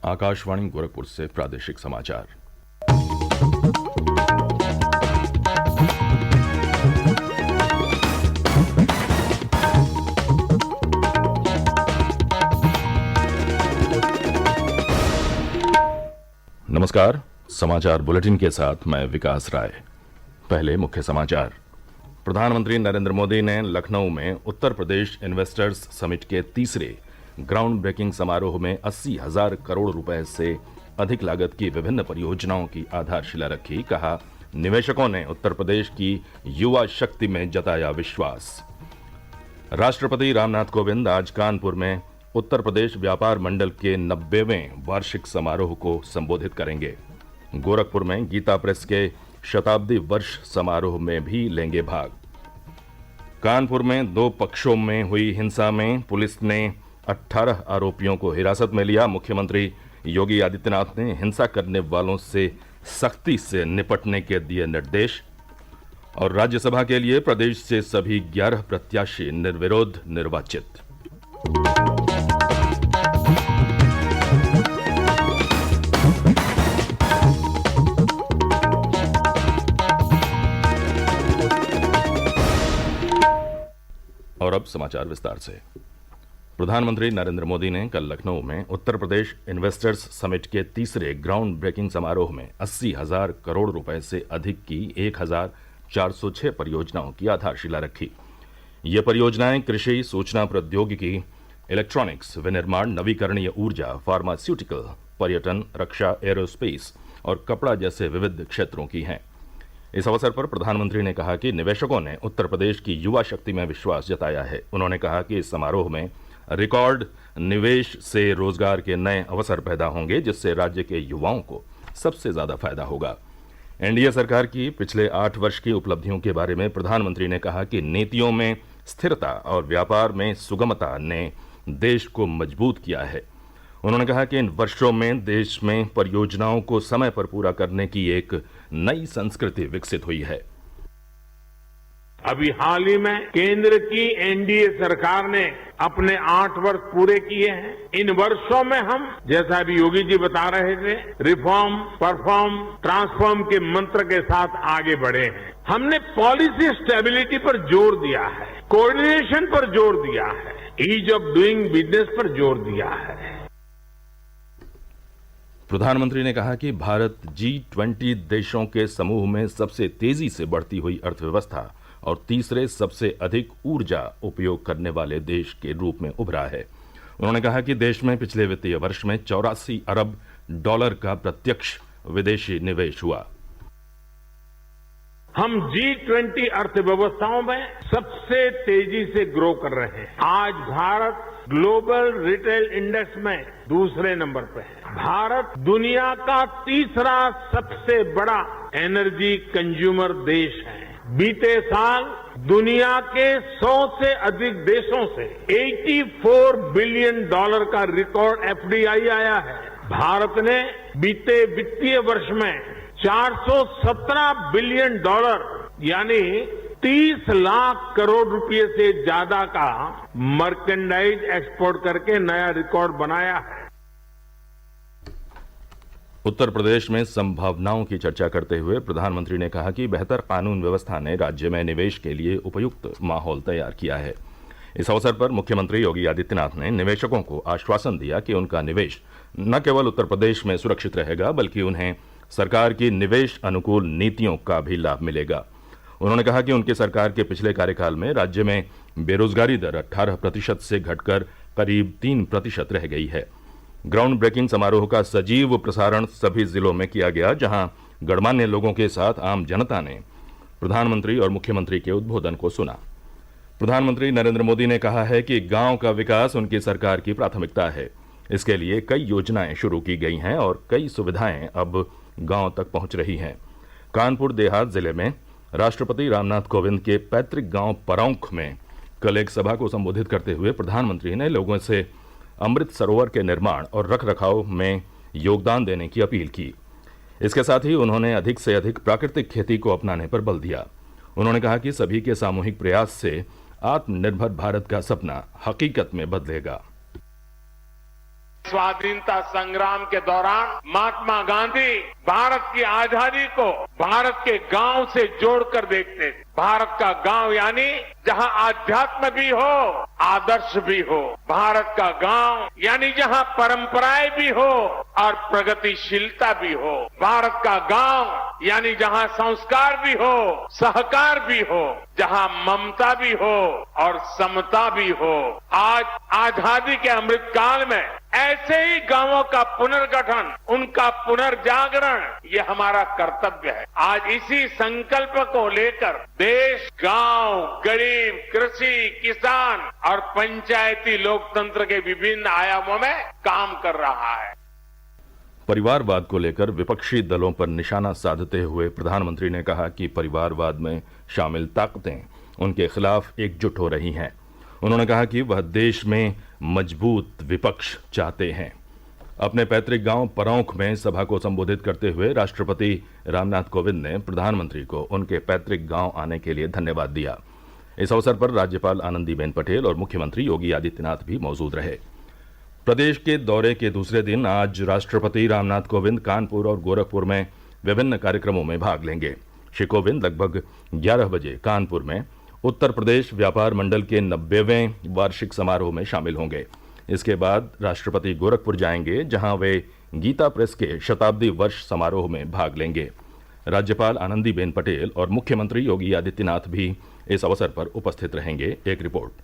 आकाशवाणी गोरखपुर से प्रादेशिक समाचार। नमस्कार, समाचार बुलेटिन के साथ मैं विकास राय। पहले मुख्य समाचार। प्रधानमंत्री नरेंद्र मोदी ने लखनऊ में उत्तर प्रदेश इन्वेस्टर्स समिट के तीसरे ग्राउंड ब्रेकिंग समारोह में 80,000 करोड़ रुपए से अधिक लागत की विभिन्न परियोजनाओं की आधारशिला रखी। कहा, निवेशकों ने उत्तर प्रदेश की युवा शक्ति में जताया विश्वास। राष्ट्रपति रामनाथ कोविंद आज कानपुर में उत्तर प्रदेश व्यापार मंडल के 90वें वार्षिक समारोह को संबोधित करेंगे। गोरखपुर में गीता प्रेस के शताब्दी वर्ष समारोह में भी लेंगे भाग। कानपुर में 2 पक्षों में हुई हिंसा में पुलिस ने 18 आरोपियों को हिरासत में लिया। मुख्यमंत्री योगी आदित्यनाथ ने हिंसा करने वालों से सख्ती से निपटने के दिए निर्देश। और राज्यसभा के लिए प्रदेश से सभी 11 प्रत्याशी निर्विरोध निर्वाचित। और अब समाचार विस्तार से। प्रधानमंत्री नरेंद्र मोदी ने कल लखनऊ में उत्तर प्रदेश इन्वेस्टर्स समिट के तीसरे ग्राउंड ब्रेकिंग समारोह में 80,000 करोड़ रुपए से अधिक की 1,406 परियोजनाओं की आधारशिला रखी। ये परियोजनाएं कृषि, सूचना प्रौद्योगिकी, इलेक्ट्रॉनिक्स, विनिर्माण, नवीकरणीय ऊर्जा, फार्मास्यूटिकल, पर्यटन, रक्षा, एरोस्पेस और कपड़ा जैसे विविध क्षेत्रों की हैं। इस अवसर पर प्रधानमंत्री ने कहा कि निवेशकों ने उत्तर प्रदेश की युवा शक्ति में विश्वास जताया है। उन्होंने कहा कि इस समारोह में रिकॉर्ड निवेश से रोजगार के नए अवसर पैदा होंगे, जिससे राज्य के युवाओं को सबसे ज्यादा फायदा होगा। एनडीए सरकार की पिछले 8 वर्ष की उपलब्धियों के बारे में प्रधानमंत्री ने कहा कि नीतियों में स्थिरता और व्यापार में सुगमता ने देश को मजबूत किया है। उन्होंने कहा कि इन वर्षों में देश में परियोजनाओं को समय पर पूरा करने की एक नई संस्कृति विकसित हुई है। अभी हाल ही में केंद्र की एनडीए सरकार ने अपने 8 वर्ष पूरे किए हैं। इन वर्षों में हम, जैसा अभी योगी जी बता रहे थे, रिफॉर्म, परफॉर्म, ट्रांसफॉर्म के मंत्र के साथ आगे बढ़े हैं। हमने पॉलिसी स्टेबिलिटी पर जोर दिया है, कोऑर्डिनेशन पर जोर दिया है, ईज ऑफ डूइंग बिजनेस पर जोर दिया है। प्रधानमंत्री ने कहा कि भारत G20 देशों के समूह में सबसे तेजी से बढ़ती हुई अर्थव्यवस्था और तीसरे सबसे अधिक ऊर्जा उपयोग करने वाले देश के रूप में उभरा है। उन्होंने कहा कि देश में पिछले वित्तीय वर्ष में 84 अरब डॉलर का प्रत्यक्ष विदेशी निवेश हुआ। हम G20 अर्थव्यवस्थाओं में सबसे तेजी से ग्रो कर रहे हैं। आज भारत ग्लोबल रिटेल इंडेक्स में दूसरे नंबर पर है। भारत दुनिया का तीसरा सबसे बड़ा एनर्जी कंज्यूमर देश है। बीते साल दुनिया के 100 से अधिक देशों से 84 बिलियन डॉलर का रिकॉर्ड एफडीआई आया है। भारत ने बीते वित्तीय वर्ष में 417 बिलियन डॉलर यानी 30 लाख करोड़ रुपए से ज्यादा का मर्केंडाइज एक्सपोर्ट करके नया रिकॉर्ड बनाया है। उत्तर प्रदेश में संभावनाओं की चर्चा करते हुए प्रधानमंत्री ने कहा कि बेहतर कानून व्यवस्था ने राज्य में निवेश के लिए उपयुक्त माहौल तैयार किया है। इस अवसर पर मुख्यमंत्री योगी आदित्यनाथ ने निवेशकों को आश्वासन दिया कि उनका निवेश न केवल उत्तर प्रदेश में सुरक्षित रहेगा, बल्कि उन्हें सरकार की निवेश अनुकूल नीतियों का भी लाभ मिलेगा। उन्होंने कहा कि उनकी सरकार के पिछले कार्यकाल में राज्य में बेरोजगारी दर 18% से घटकर करीब 3% रह गई है। ग्राउंड ब्रेकिंग समारोह का सजीव प्रसारण सभी जिलों में किया गया, जहां गणमान्य लोगों के साथ आम जनता ने प्रधानमंत्री और मुख्यमंत्री के उद्बोधन को सुना। प्रधानमंत्री नरेंद्र मोदी ने कहा है कि गांव का विकास उनकी सरकार की प्राथमिकता है। इसके लिए कई योजनाएं शुरू की गई हैं और कई सुविधाएं अब गांव तक पहुंच रही हैं। कानपुर देहात जिले में राष्ट्रपति रामनाथ कोविंद के पैतृक गांव परौंख में कल एक सभा को संबोधित करते हुए प्रधानमंत्री ने लोगों से अमृत सरोवर के निर्माण और रखरखाव में योगदान देने की अपील की। इसके साथ ही उन्होंने अधिक से अधिक प्राकृतिक खेती को अपनाने पर बल दिया। उन्होंने कहा कि सभी के सामूहिक प्रयास से आत्मनिर्भर भारत का सपना हकीकत में बदलेगा। स्वाधीनता संग्राम के दौरान महात्मा गांधी भारत की आजादी को भारत के गांव से जोड़कर देखते थे। भारत का गांव यानी जहां आध्यात्म भी हो, आदर्श भी हो। भारत का गांव यानी जहां परंपराएं भी हो और प्रगतिशीलता भी हो। भारत का गांव यानी जहां संस्कार भी हो, सहकार भी हो, जहां ममता भी हो और समता भी हो। आज आजादी के अमृत काल में ऐसे ही गांवों का पुनर्गठन, उनका पुनर्जागरण, ये हमारा कर्तव्य है। आज इसी संकल्प को लेकर देश गांव, गरीब, कृषि, किसान और पंचायती लोकतंत्र के विभिन्न आयामों में काम कर रहा है। परिवारवाद को लेकर विपक्षी दलों पर निशाना साधते हुए प्रधानमंत्री ने कहा कि परिवारवाद में शामिल ताकतें उनके खिलाफ एकजुट हो रही हैं। उन्होंने कहा कि वह देश में मजबूत विपक्ष चाहते हैं। अपने पैतृक गांव परौंख में सभा को संबोधित करते हुए राष्ट्रपति रामनाथ कोविंद ने प्रधानमंत्री को उनके पैतृक गांव आने के लिए धन्यवाद दिया। इस अवसर पर राज्यपाल आनंदीबेन पटेल और मुख्यमंत्री योगी आदित्यनाथ भी मौजूद रहे। प्रदेश के दौरे के दूसरे दिन आज राष्ट्रपति रामनाथ कोविंद कानपुर और गोरखपुर में विभिन्न कार्यक्रमों में भाग लेंगे। श्री कोविंद लगभग 11 बजे कानपुर में उत्तर प्रदेश व्यापार मंडल के 90वें वार्षिक समारोह में शामिल होंगे। इसके बाद राष्ट्रपति गोरखपुर जाएंगे, जहां वे गीता प्रेस के शताब्दी वर्ष समारोह में भाग लेंगे। राज्यपाल आनंदीबेन पटेल और मुख्यमंत्री योगी आदित्यनाथ भी इस अवसर पर उपस्थित रहेंगे। एक रिपोर्ट।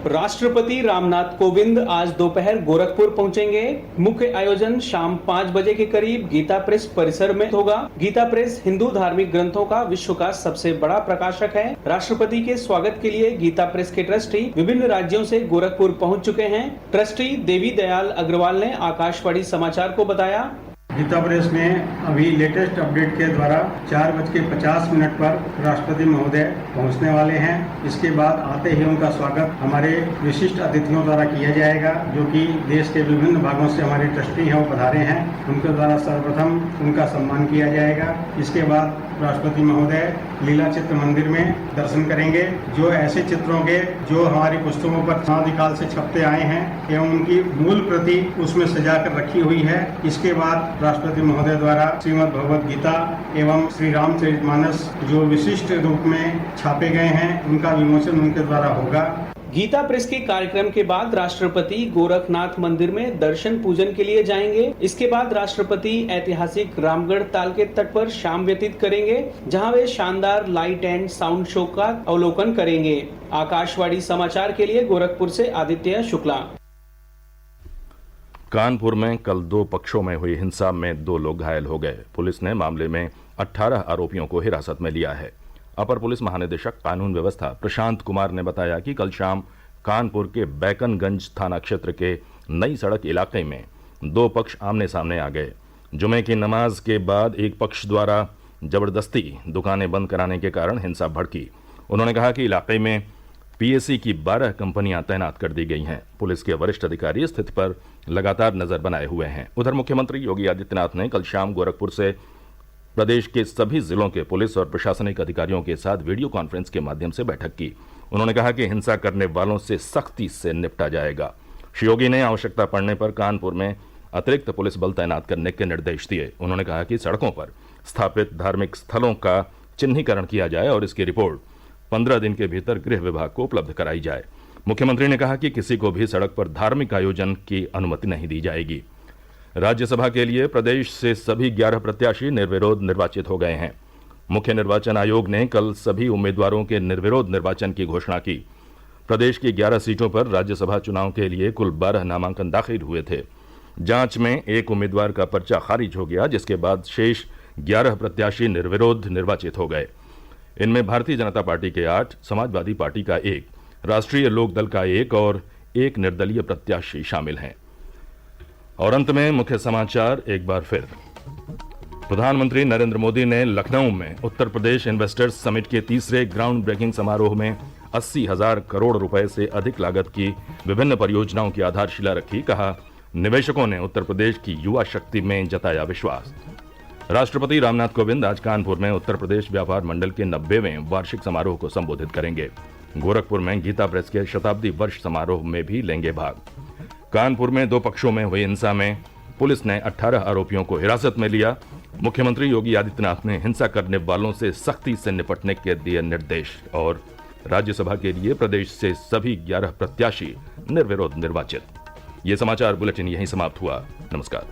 राष्ट्रपति रामनाथ कोविंद आज दोपहर गोरखपुर पहुंचेंगे। मुख्य आयोजन शाम 5 बजे के करीब गीता प्रेस परिसर में होगा। गीता प्रेस हिंदू धार्मिक ग्रंथों का विश्व का सबसे बड़ा प्रकाशक है। राष्ट्रपति के स्वागत के लिए गीता प्रेस के ट्रस्टी विभिन्न राज्यों से गोरखपुर पहुंच चुके हैं। ट्रस्टी देवी दयाल अग्रवाल ने आकाशवाणी समाचार को बताया, गीता प्रेस में अभी लेटेस्ट अपडेट के द्वारा 4:50 पर राष्ट्रपति महोदय पहुंचने वाले हैं। इसके बाद आते ही उनका स्वागत हमारे विशिष्ट अतिथियों द्वारा किया जाएगा, जो कि देश के विभिन्न भागों से हमारे ट्रस्टी हैं, वो पधारे हैं। उनके द्वारा सर्वप्रथम उनका सम्मान किया जाएगा। इसके बाद राष्ट्रपति महोदय लीला चित्र मंदिर में दर्शन करेंगे, जो ऐसे चित्रों के जो हमारी पुस्तकों पर अनादिकाल से छपते आए हैं एवं उनकी मूल प्रति उसमें सजा कर रखी हुई है। इसके बाद राष्ट्रपति महोदय द्वारा श्रीमद् भगवद गीता एवं श्री रामचरितमानस जो विशिष्ट रूप में छापे गए हैं, उनका विमोचन उनके द्वारा होगा। गीता प्रेस के कार्यक्रम के बाद राष्ट्रपति गोरखनाथ मंदिर में दर्शन पूजन के लिए जाएंगे। इसके बाद राष्ट्रपति ऐतिहासिक रामगढ़ ताल के तट पर शाम व्यतीत करेंगे, जहां वे शानदार लाइट एंड साउंड शो का अवलोकन करेंगे। आकाशवाणी समाचार के लिए गोरखपुर से आदित्य शुक्ला। कानपुर में कल 2 पक्षों में हुई हिंसा में 2 लोग घायल हो गए। पुलिस ने मामले में 18 आरोपियों को हिरासत में लिया है। अपर पुलिस महानिदेशक कानून व्यवस्था प्रशांत कुमार ने बताया कि कल शाम कानपुर के बैकनगंज थाना क्षेत्र के नई सड़क इलाके में 2 पक्ष आमने सामने आ गए। जुमे की नमाज के बाद एक पक्ष द्वारा जबरदस्ती दुकानें बंद कराने के कारण हिंसा भड़की। उन्होंने कहा कि इलाके में पीएसी की 12 कंपनियां तैनात कर दी गई हैं। पुलिस के वरिष्ठ अधिकारी स्थिति पर लगातार नजर बनाए हुए हैं। उधर मुख्यमंत्री योगी आदित्यनाथ ने कल शाम गोरखपुर से प्रदेश के सभी जिलों के पुलिस और प्रशासनिक अधिकारियों के साथ वीडियो कॉन्फ्रेंस के माध्यम से बैठक की। उन्होंने कहा कि हिंसा करने वालों से सख्ती से निपटा जाएगा। श्री योगी ने आवश्यकता पड़ने पर कानपुर में अतिरिक्त पुलिस बल तैनात करने के निर्देश दिए। उन्होंने कहा कि सड़कों पर स्थापित धार्मिक स्थलों का चिन्हीकरण किया जाए और इसकी रिपोर्ट 15 दिन के भीतर गृह विभाग को उपलब्ध कराई जाए। मुख्यमंत्री ने कहा कि किसी को भी सड़क पर धार्मिक आयोजन की अनुमति नहीं दी जाएगी। राज्यसभा के लिए प्रदेश से सभी 11 प्रत्याशी निर्विरोध निर्वाचित हो गए हैं। मुख्य निर्वाचन आयोग ने कल सभी उम्मीदवारों के निर्विरोध निर्वाचन की घोषणा की। प्रदेश की 11 सीटों पर राज्यसभा चुनाव के लिए कुल 12 नामांकन दाखिल हुए थे। जांच में एक उम्मीदवार का पर्चा खारिज हो गया, जिसके बाद शेष 11 प्रत्याशी निर्विरोध निर्वाचित हो गए। इनमें भारतीय जनता पार्टी के 8, समाजवादी पार्टी का 1, राष्ट्रीय लोकदल का 1 और 1 निर्दलीय प्रत्याशी शामिल हैं। और अंत में मुख्य समाचार एक बार फिर। प्रधानमंत्री नरेंद्र मोदी ने लखनऊ में उत्तर प्रदेश इन्वेस्टर्स समिट के तीसरे ग्राउंड ब्रेकिंग समारोह में 80,000 करोड़ रुपए से अधिक लागत की विभिन्न परियोजनाओं की आधारशिला रखी। कहा, निवेशकों ने उत्तर प्रदेश की युवा शक्ति में जताया विश्वास। राष्ट्रपति रामनाथ कोविंद आज कानपुर में उत्तर प्रदेश व्यापार मंडल के 90वें वार्षिक समारोह को संबोधित करेंगे। गोरखपुर में गीता प्रेस के शताब्दी वर्ष समारोह में भी लेंगे भाग। कानपुर में दो पक्षों में हुई हिंसा में पुलिस ने 18 आरोपियों को हिरासत में लिया। मुख्यमंत्री योगी आदित्यनाथ ने हिंसा करने वालों से सख्ती से निपटने के दिए निर्देश। और राज्यसभा के लिए प्रदेश से सभी 11 प्रत्याशी निर्विरोध निर्वाचित। ये समाचार बुलेटिन यहीं समाप्त हुआ। नमस्कार।